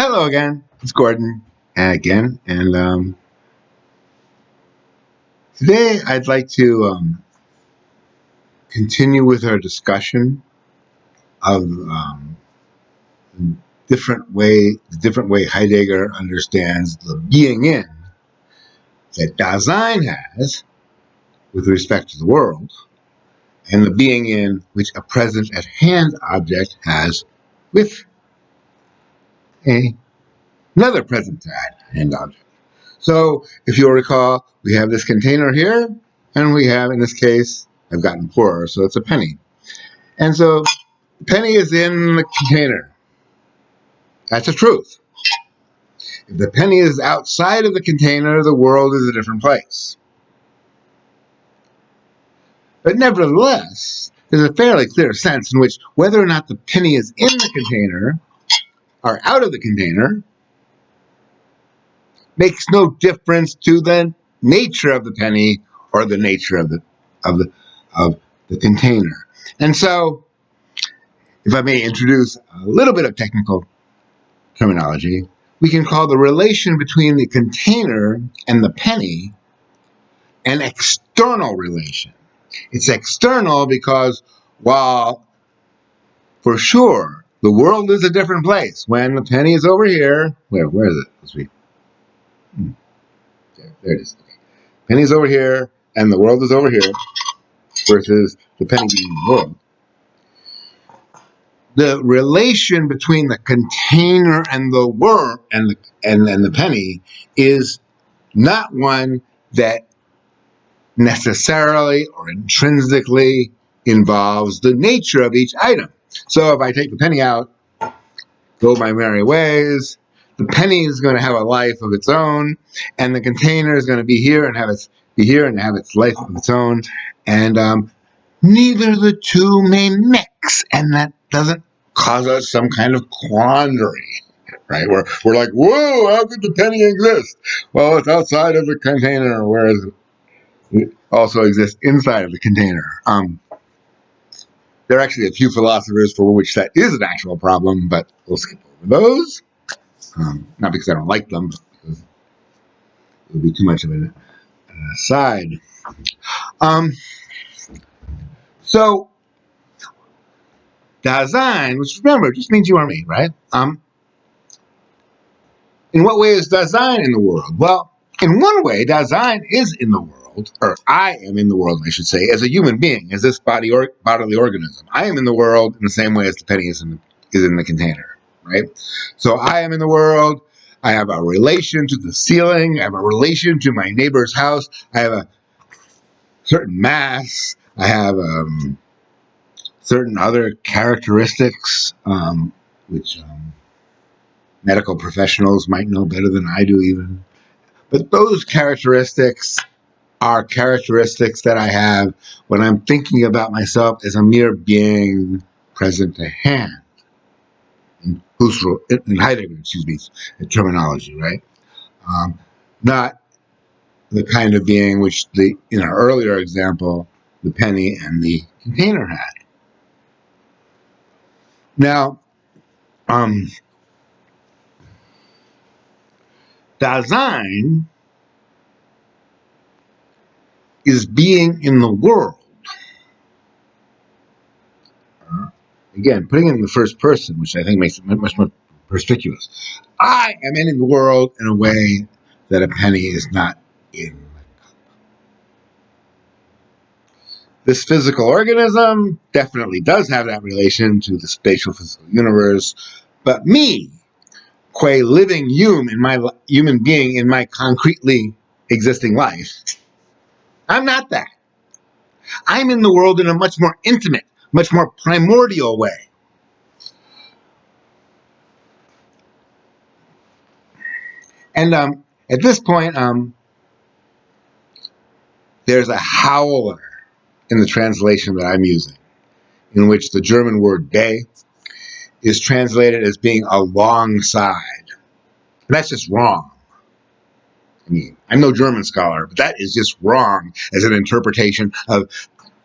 Hello again, it's Gordon again, and today I'd like to continue with our discussion of the different way Heidegger understands the being in that Dasein has with respect to the world, and the being in which a present at hand object has with another present at hand object. So, if you'll recall, we have this container here, and we have, in this case, I've gotten poorer, so it's a penny. And so, the penny is in the container. That's a truth. If the penny is outside of the container, the world is a different place. But nevertheless, there's a fairly clear sense in which whether or not the penny is in the container or out of the container makes no difference to the nature of the penny or the nature of the container. And so, if I may introduce a little bit of technical terminology, we can call the relation between the container and the penny an external relation. It's external because while for sure the world is a different place when the penny is over here, where is it? Let's see. There it is. Okay. Penny's over here and the world is over here versus the penny being in the world. The relation between the container and the worm and the penny is not one that necessarily or intrinsically involves the nature of each item. So if I take the penny out, go my merry ways, the penny is going to have a life of its own, and the container is going to be here and have its life of its own, and neither the two may mix, and that doesn't cause us some kind of quandary, right? We're like, whoa, how could the penny exist? Well, it's outside of the container, whereas it also exists inside of the container. There are actually a few philosophers for which that is an actual problem, but we'll skip over those. Not because I don't like them, but because it would be too much of an aside. So, Dasein, which remember, just means you or me, right? In what way is Dasein in the world? Well, in one way, Dasein is in the world, or I am in the world, I should say, as a human being, as this bodily organism. I am in the world in the same way as the penny is in the container, right? So I am in the world. I have a relation to the ceiling. I have a relation to my neighbor's house. I have a certain mass. I have certain other characteristics, which medical professionals might know better than I do even. But those characteristics are characteristics that I have when I'm thinking about myself as a mere being present to hand. In Heidegger, terminology, right? Not the kind of being which in our earlier example, the penny and the container had. Now, Dasein is being in the world. Again, putting it in the first person, which I think makes it much more perspicuous. I am in the world in a way that a penny is not in the cup. This physical organism definitely does have that relation to the spatial physical universe, but me, qua living human being in my concretely existing life, I'm not that. I'm in the world in a much more intimate, much more primordial way. And at this point, there's a howler in the translation that I'm using, in which the German word "day" is translated as being alongside. And that's just wrong. I mean, I'm no German scholar, but that is just wrong as an interpretation of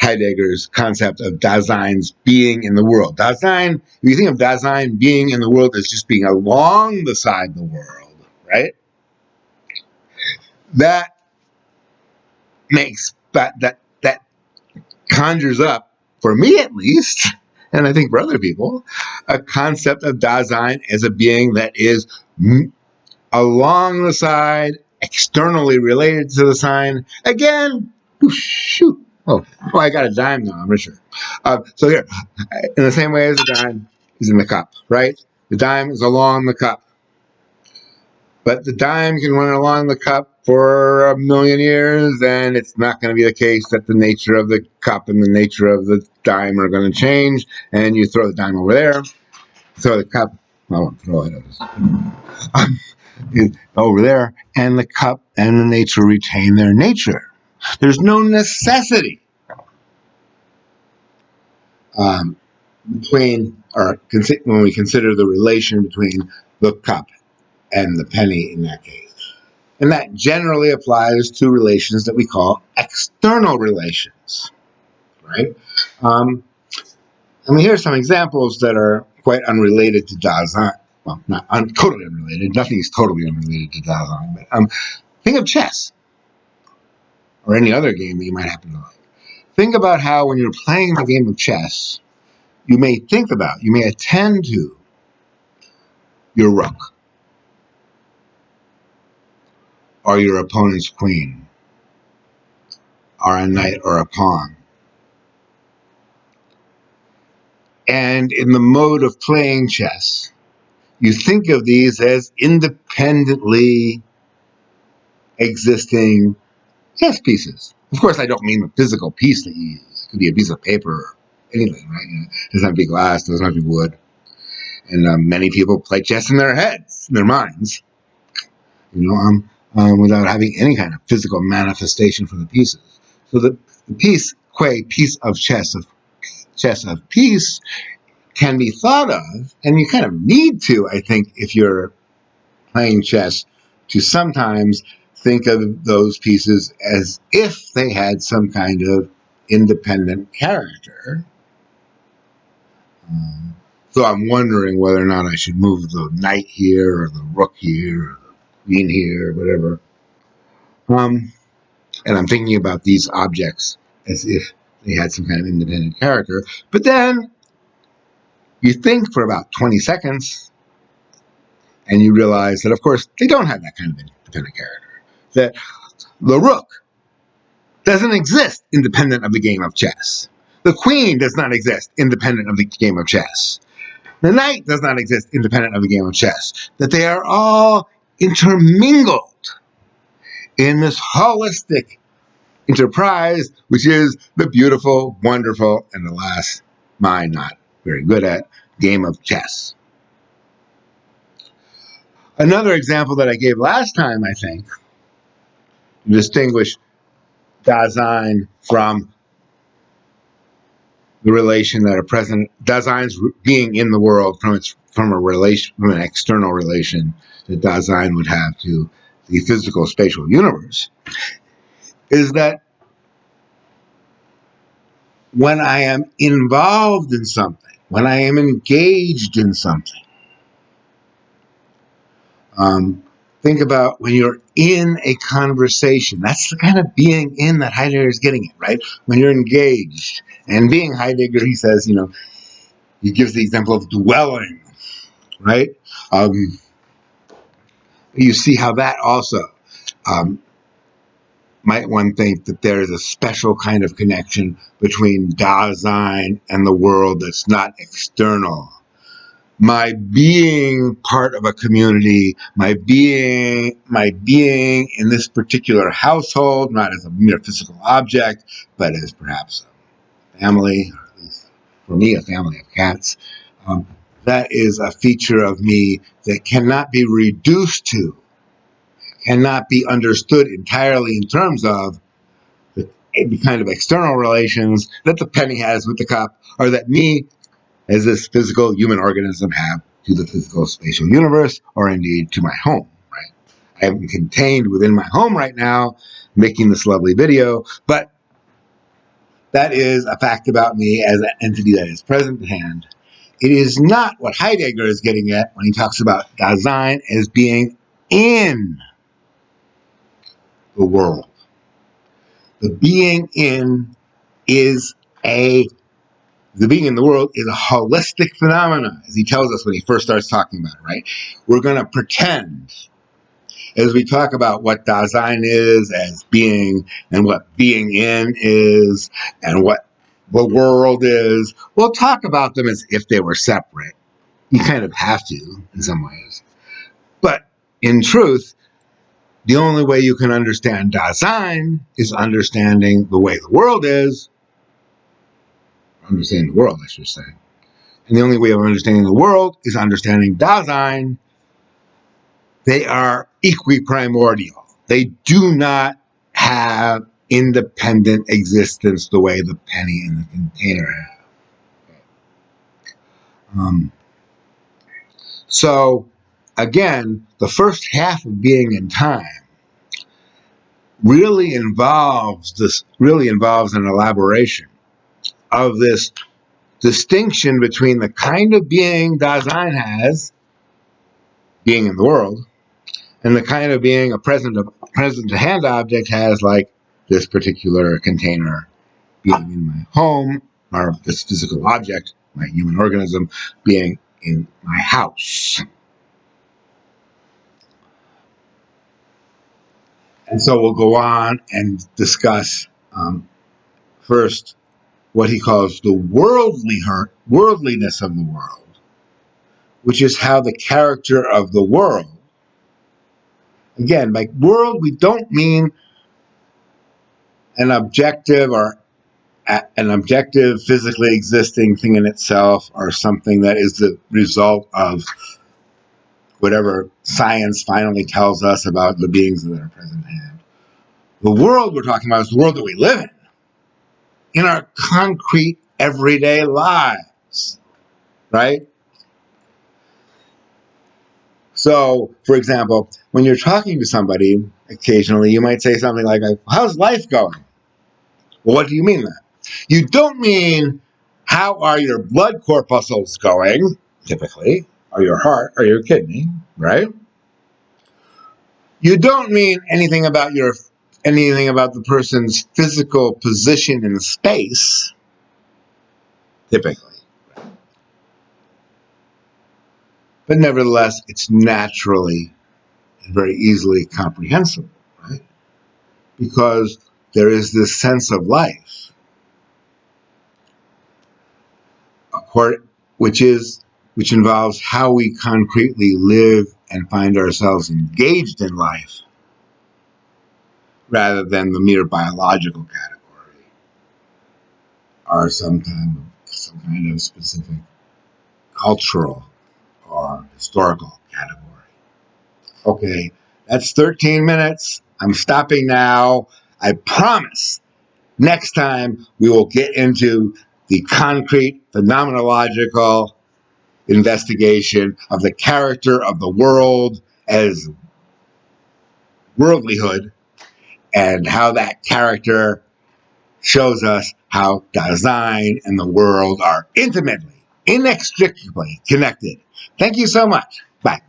Heidegger's concept of Dasein's being in the world. Dasein, if you think of Dasein being in the world as just being along the side of the world, right? That makes that conjures up, for me at least, and I think for other people, a concept of Dasein as a being that is along the side, externally related to the sign. Again, shoot. Oh, I got a dime now, I'm not sure. So here, in the same way as the dime is in the cup, right? The dime is along the cup. But the dime can run along the cup for a million years, and it's not going to be the case that the nature of the cup and the nature of the dime are going to change, and you throw the dime over there, throw the cup, I won't throw it, over there, and the cup and the nature retain their nature. There's no necessity between, or when we consider the relation between the cup and the penny in that case. And that generally applies to relations that we call external relations, right? Here are some examples that are quite unrelated to Dasein. Well, not totally unrelated. Nothing is totally unrelated to Dasein. But think of chess or any other game that you might happen to like. Think about how when you're playing the game of chess, you may attend to your rook or your opponent's queen or a knight or a pawn. And in the mode of playing chess, you think of these as independently existing chess pieces. Of course, I don't mean the physical piece that you use. It could be a piece of paper or anything, right? It doesn't have to be glass, it doesn't have to be wood. And many people play chess in their heads, in their minds, without having any kind of physical manifestation for the pieces. So the piece of chess of peace can be thought of, and you kind of need to, I think, if you're playing chess, to sometimes think of those pieces as if they had some kind of independent character. So I'm wondering whether or not I should move the knight here, or the rook here, or the queen here, or whatever. And I'm thinking about these objects as if they had some kind of independent character. But then you think for about 20 seconds, and you realize that, of course, they don't have that kind of independent character. That the rook doesn't exist independent of the game of chess. The queen does not exist independent of the game of chess. The knight does not exist independent of the game of chess. That they are all intermingled in this holistic enterprise, which is the beautiful, wonderful, and alas, mine not very good at, game of chess. Another example that I gave last time, I think, to distinguish Dasein from the relation that Dasein's being in the world from an external relation that Dasein would have to the physical spatial universe, is that when I am involved in something, when I am engaged in something, think about when you're in a conversation. That's the kind of being in that Heidegger is getting at, right? When you're engaged. And being Heidegger, he says, he gives the example of dwelling, right? You see how that also might one think that there is a special kind of connection between Dasein and the world that's not external. My being part of a community, my being in this particular household, not as a mere physical object, but as perhaps a family, or at least for me, a family of cats. That is a feature of me that cannot be reduced to, cannot be understood entirely in terms of the kind of external relations that the penny has with the cup, or that me as this physical human organism have to the physical spatial universe, or indeed to my home, right? I am contained within my home right now, making this lovely video, but That is a fact about me as an entity that is present at hand. It is not what Heidegger is getting at when he talks about Dasein as being in the world. The being in is the being in the world is a holistic phenomenon, as he tells us when he first starts talking about it, right? We're going to pretend, as we talk about what Dasein is as being, and what being in is, and what the world is, we'll talk about them as if they were separate. You kind of have to, in some ways. But in truth, the only way you can understand Dasein is understanding the way the world is, understanding the world, I should say. And the only way of understanding the world is understanding Dasein. They are equiprimordial. They do not have independent existence the way the penny and the container have. So, again, the first half of being in time really involves an elaboration of this distinction between the kind of being Dasein has, being in the world, and the kind of being a present to hand object has, like this particular container being in my home, or this physical object, my human organism, being in my house. And so we'll go on and discuss first what he calls the worldliness of the world, which is how the character of the world, again, by world, we don't mean an objective physically existing thing in itself, or something that is the result of whatever science finally tells us about the beings that are present at hand. The world we're talking about is the world that we live in our concrete everyday lives, right? So, for example, when you're talking to somebody, occasionally you might say something like, how's life going? Well, what do you mean that? You don't mean, how are your blood corpuscles going, typically, or your heart, or your kidney, right? You don't mean anything about the person's physical position in space, typically. But nevertheless, it's naturally and very easily comprehensible, right? Because there is this sense of life, which involves how we concretely live and find ourselves engaged in life, rather than the mere biological category, or some kind of specific cultural or historical category. Okay, that's 13 minutes. I'm stopping now. I promise next time we will get into the concrete, phenomenological investigation of the character of the world as worldlyhood, and how that character shows us how Dasein and the world are intimately, inextricably connected. Thank you so much. Bye.